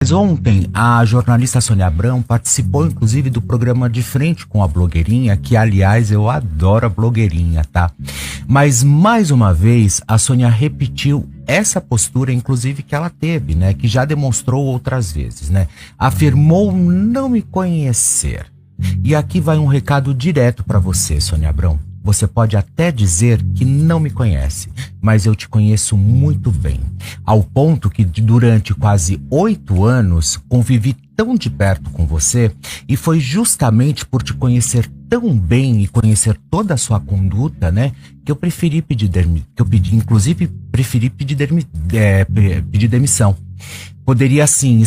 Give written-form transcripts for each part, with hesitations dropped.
Mas ontem, a jornalista Sônia Abrão participou, inclusive, do programa De Frente com a Blogueirinha, que, aliás, eu adoro a blogueirinha, tá? Mas, mais uma vez, a Sônia repetiu essa postura, inclusive, que ela teve, né? Que já demonstrou outras vezes, né? Afirmou não me conhecer. E aqui vai um recado direto para você, Sônia Abrão. Você pode até dizer que não me conhece, mas eu te conheço muito bem. Ao ponto que durante quase 8 anos convivi tão de perto com você, e foi justamente por te conhecer tão bem e conhecer toda a sua conduta, né, que eu preferi pedir demissão. Poderia sim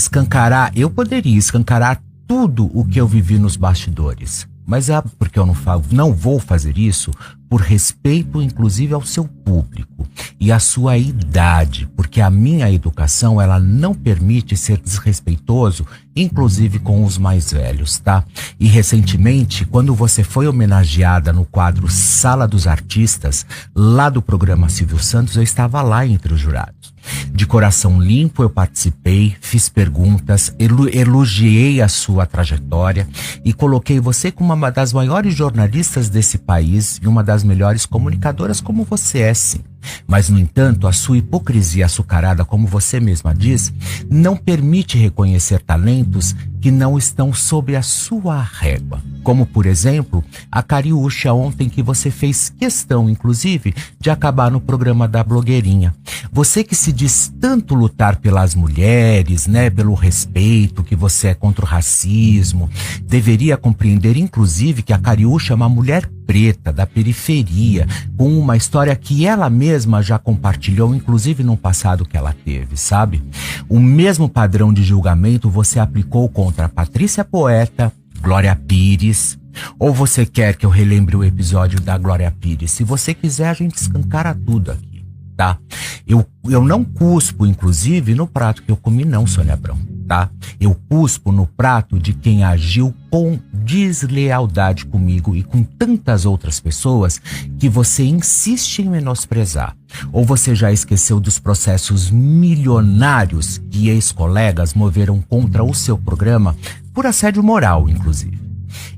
eu poderia escancarar tudo o que eu vivi nos bastidores. Mas é porque eu não vou fazer isso por respeito, inclusive, ao seu público e à sua idade, porque a minha educação, ela não permite ser desrespeitoso, inclusive com os mais velhos, tá? E recentemente, quando você foi homenageada no quadro Sala dos Artistas, lá do programa Silvio Santos, eu estava lá entre os jurados. De coração limpo eu participei, fiz perguntas, elogiei a sua trajetória e coloquei você como uma das maiores jornalistas desse país e uma das melhores comunicadoras, como você é, sim. Mas, no entanto, a sua hipocrisia açucarada, como você mesma diz, não permite reconhecer talentos que não estão sob a sua régua. Como, por exemplo, a Cariúcha ontem, que você fez questão, inclusive, de acabar no programa da Blogueirinha. Você que se diz tanto lutar pelas mulheres, né, pelo respeito, que você é contra o racismo, deveria compreender, inclusive, que a Cariúcha é uma mulher preta, da periferia, com uma história que ela mesma já compartilhou, inclusive no passado que ela teve, sabe? O mesmo padrão de julgamento você aplicou contra a Patrícia Poeta, Glória Pires. Ou você quer que eu relembre o episódio da Glória Pires? Se você quiser, a gente escancara tudo aqui, tá? Eu não cuspo, inclusive, no prato que eu comi, não, Sônia Abrão, tá? Eu cuspo no prato de quem agiu com deslealdade comigo e com tantas outras pessoas que você insiste em menosprezar. Ou você já esqueceu dos processos milionários que ex-colegas moveram contra o seu programa por assédio moral, inclusive.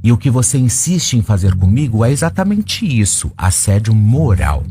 E o que você insiste em fazer comigo é exatamente isso, assédio moral.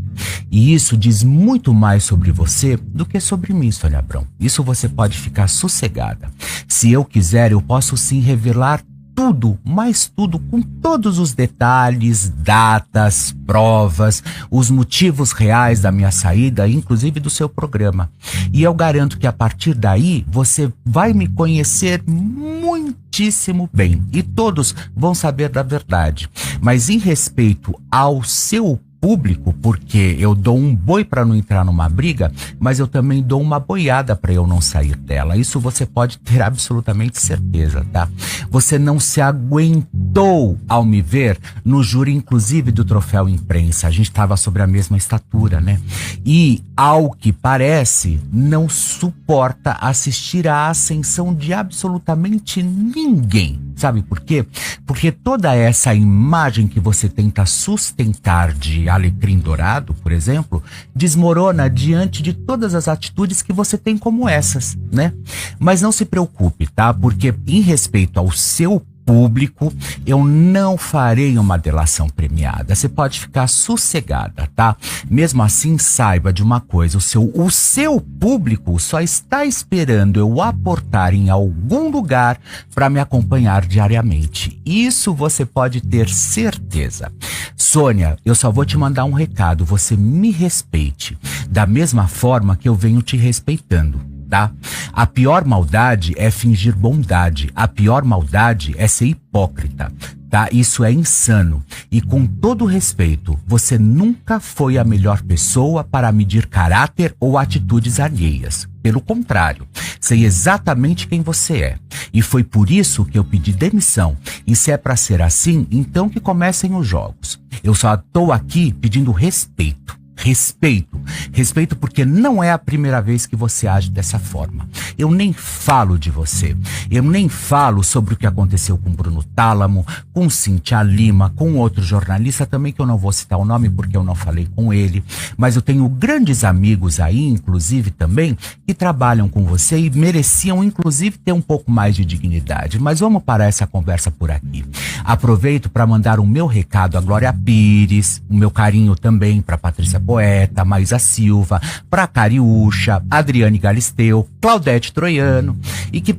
E isso diz muito mais sobre você do que sobre mim, Sônia Abrão. Isso você pode ficar sossegada. Se eu quiser, eu posso sim revelar tudo, mas tudo, com todos os detalhes, datas, provas, os motivos reais da minha saída, inclusive do seu programa. E eu garanto que a partir daí você vai me conhecer muitíssimo bem e todos vão saber da verdade. Mas em respeito ao seu público, porque eu dou um boi para não entrar numa briga, mas eu também dou uma boiada para eu não sair dela. Isso você pode ter absolutamente certeza, tá? Você não se aguentou ao me ver no júri, inclusive, do Troféu Imprensa. A gente estava sobre a mesma estatura, né? E, ao que parece, não suporta assistir à ascensão de absolutamente ninguém. Sabe por quê? Porque toda essa imagem que você tenta sustentar de alecrim dourado, por exemplo, desmorona diante de todas as atitudes que você tem como essas, né? Mas não se preocupe, tá? Porque em respeito ao seu público, eu não farei uma delação premiada. Você pode ficar sossegada, tá? Mesmo assim, saiba de uma coisa, o seu público só está esperando eu aportar em algum lugar para me acompanhar diariamente. Isso você pode ter certeza. Sônia, eu só vou te mandar um recado, você me respeite, da mesma forma que eu venho te respeitando. Tá? A pior maldade é fingir bondade. A pior maldade é ser hipócrita, tá? Isso é insano. E com todo respeito, você nunca foi a melhor pessoa para medir caráter ou atitudes alheias. Pelo contrário, sei exatamente quem você é. E foi por isso que eu pedi demissão. E se é para ser assim, então que comecem os jogos. Eu só estou aqui pedindo respeito. Respeito. Respeito porque não é a primeira vez que você age dessa forma. Eu nem falo de você. Eu nem falo sobre o que aconteceu com Bruno Tálamo, com Cintia Lima, com outro jornalista também, que eu não vou citar o nome porque eu não falei com ele. Mas eu tenho grandes amigos aí, inclusive também, que trabalham com você e mereciam, inclusive, ter um pouco mais de dignidade. Mas vamos parar essa conversa por aqui. Aproveito para mandar o meu recado à Glória Pires, o meu carinho também para Patrícia Poeta, Maísa Silva, para Cariúcha, Adriane Galisteu, Claudete Troiano, e que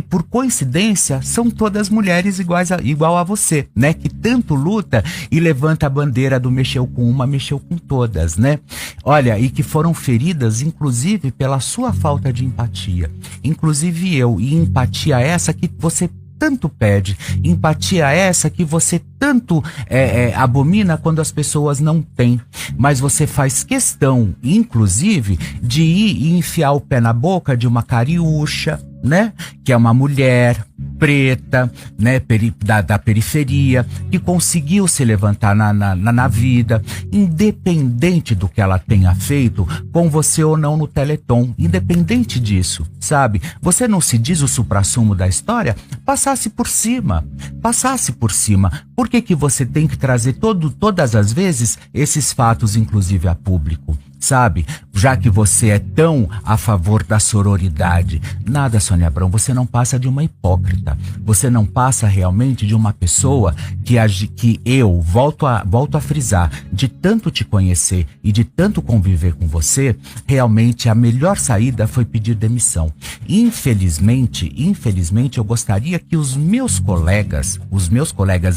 por coincidência são todas mulheres igual a você, né? Que tanto luta e levanta a bandeira do mexeu com uma, mexeu com todas, né? Olha, e que foram feridas inclusive pela sua falta de empatia. Inclusive eu, e empatia essa que você tanto pede, empatia essa que você tanto abomina quando as pessoas não têm, mas você faz questão, inclusive, de ir e enfiar o pé na boca de uma Cariúcha, né? Que é uma mulher preta, né? Da periferia, que conseguiu se levantar na vida, independente do que ela tenha feito com você ou não no Teleton, independente disso, sabe? Você não se diz o suprassumo da história? Passasse por cima. Por que você tem que trazer todas as vezes esses fatos, inclusive a público? Sabe? Já que você é tão a favor da sororidade. Nada, Sônia Abrão, você não passa de uma hipócrita. Você não passa realmente de uma pessoa que eu volto a frisar, de tanto te conhecer e de tanto conviver com você, realmente a melhor saída foi pedir demissão. Infelizmente, eu gostaria que os meus colegas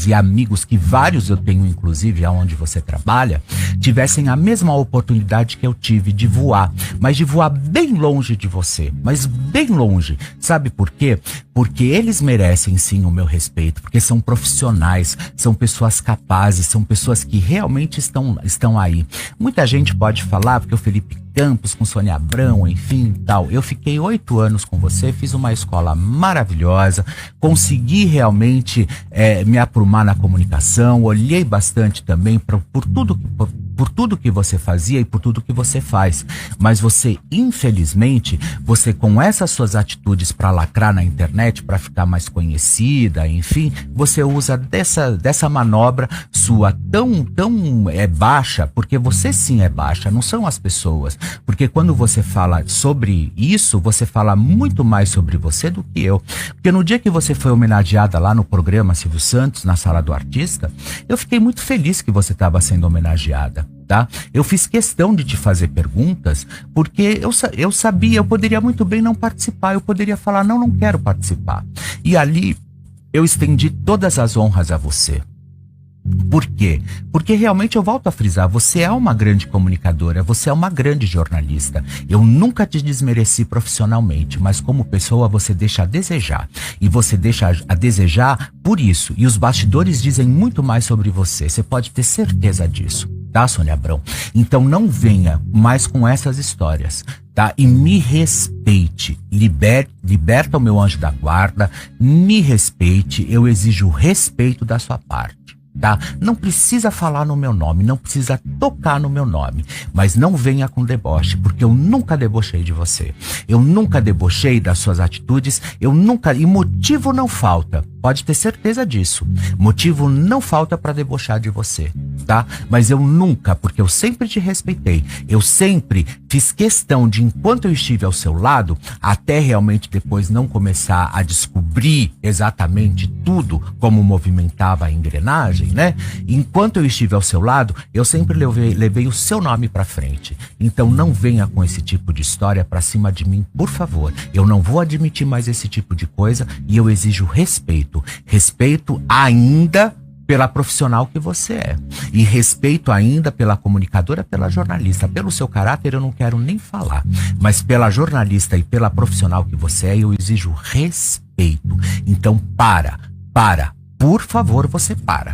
e amigos, que vários eu tenho inclusive aonde você trabalha, tivessem a mesma oportunidade que eu tive de voar, mas de voar bem longe de você, mas bem longe. Sabe por quê? Porque eles merecem sim o meu respeito, porque são profissionais, são pessoas capazes, são pessoas que realmente estão aí. Muita gente pode falar, porque o Felipe Campos com Sônia Abrão, enfim, tal. Eu fiquei 8 anos com você, fiz uma escola maravilhosa, consegui realmente me aprumar na comunicação, olhei bastante também por tudo que você fazia e por tudo que você faz. Mas você, infelizmente, você com essas suas atitudes para lacrar na internet, para ficar mais conhecida, enfim, você usa dessa manobra sua tão baixa, porque você sim é baixa, não são as pessoas. Porque quando você fala sobre isso, você fala muito mais sobre você do que eu. Porque no dia que você foi homenageada lá no programa Silvio Santos, na Sala do Artista, eu fiquei muito feliz que você estava sendo homenageada. Tá? Eu fiz questão de te fazer perguntas porque eu sabia, eu poderia muito bem não participar, eu poderia falar, não quero participar. E ali eu estendi todas as honras a você. Por quê? Porque realmente eu volto a frisar, você é uma grande comunicadora, você é uma grande jornalista. Eu nunca te desmereci profissionalmente, mas como pessoa você deixa a desejar. E você deixa a desejar por isso. E os bastidores dizem muito mais sobre você, você pode ter certeza disso. Tá, Sônia Abrão? Então não venha mais com essas histórias, tá? E me respeite, liberta o meu anjo da guarda, me respeite, eu exijo respeito da sua parte. Tá? Não precisa falar no meu nome, não precisa tocar no meu nome, mas não venha com deboche, porque eu nunca debochei de você. Eu nunca debochei das suas atitudes, e motivo não falta. Pode ter certeza disso. Motivo não falta para debochar de você, tá? Mas eu nunca, porque eu sempre te respeitei, eu sempre fiz questão de, enquanto eu estive ao seu lado, até realmente depois não começar a descobrir exatamente tudo como movimentava a engrenagem, né? Enquanto eu estive ao seu lado, eu sempre levei o seu nome pra frente. Então não venha com esse tipo de história pra cima de mim, por favor. Eu não vou admitir mais esse tipo de coisa e eu exijo respeito. Respeito ainda pela profissional que você é. E respeito ainda pela comunicadora, pela jornalista. Pelo seu caráter eu não quero nem falar. Mas pela jornalista e pela profissional que você é, eu exijo respeito. Então para. Por favor, você para.